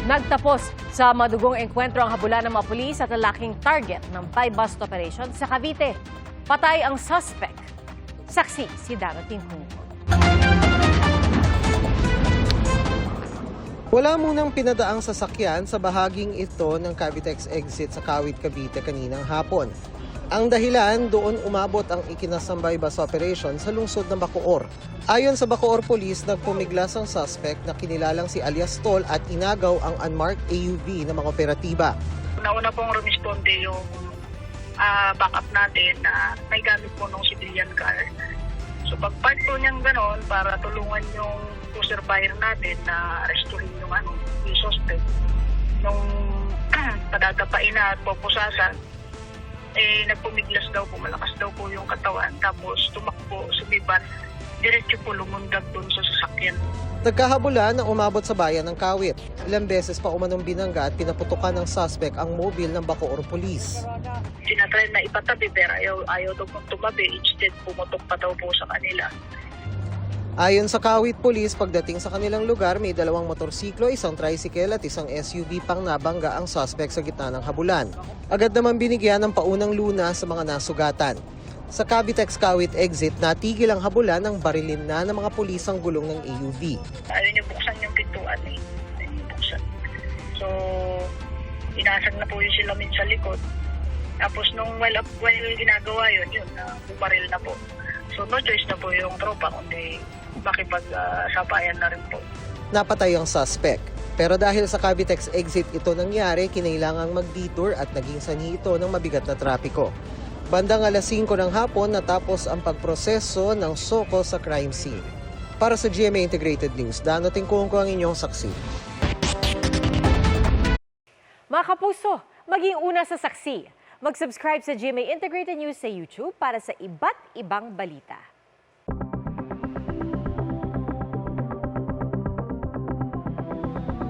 Nagtapos sa madugong engkwentro ang habulan ng mga pulis at lalaking target ng buy-bust operation sa Cavite. Patay ang suspect. Saksi si Darating Hungko. Wala munang pinadaang sasakyan sa bahaging ito ng Cavitex exit sa Kawit, Cavite kaninang hapon. Ang dahilan, doon umabot ang ikinasambay bus operation sa lungsod ng Bacoor. Ayon sa Bacoor Police, nagpumiglas ang suspect na kinilalang si alias Tol at inagaw ang unmarked AUV ng mga operatiba. Nauna pong rumisponde yung backup natin na may gamit po ng civilian car. So pag-park po niyang ganon para tulungan yung cruiser buyer natin na restorin yung suspect. Nung padadapain na at pupusasan, nagpumiglas daw po, malakas daw po yung katawan. Tapos tumakbo, sumibat, diretso po lumundag doon sa sasakyan. Nagkahabulan na umabot sa bayan ng Kawit. Ilang beses pa umanong binangga at pinaputukan ng suspect ang mobile ng Bacoor Police. Sinatry na ipatabi pero ayaw daw pong tumabi. Instead, pumutok pa daw po sa kanila. Ayon sa Kawit Police, pagdating sa kanilang lugar, may 2 motorsiklo, isang tricycle at isang SUV pang nabangga ang suspect sa gitna ng habulan. Agad naman binigyan ng paunang luna sa mga nasugatan. Sa Cavitex Kawit exit, natigil ang habulan ng barilin na ng mga pulis ang gulong ng AUV. Ayaw niyo buksan yung pintuan eh. Ayaw niyo buksan. So, inasag na po yung silamin sa likod. Tapos nung while ginagawa yun, bumaril na po. So, no choice na po yung tropa kundi makipag-sabayan na rin po. Napatay ang suspect. Pero dahil sa Cavitex exit ito nangyari, kinailangang mag-detour at naging sanhi ito ng mabigat na trapiko. Bandang alas 5 ng hapon natapos ang pagproseso ng SOCO sa crime scene. Para sa GMA Integrated News, Darating Hungko ang inyong saksi. Mga kapuso, maging una sa saksi. Mag-subscribe sa GMA Integrated News sa YouTube para sa iba't ibang balita.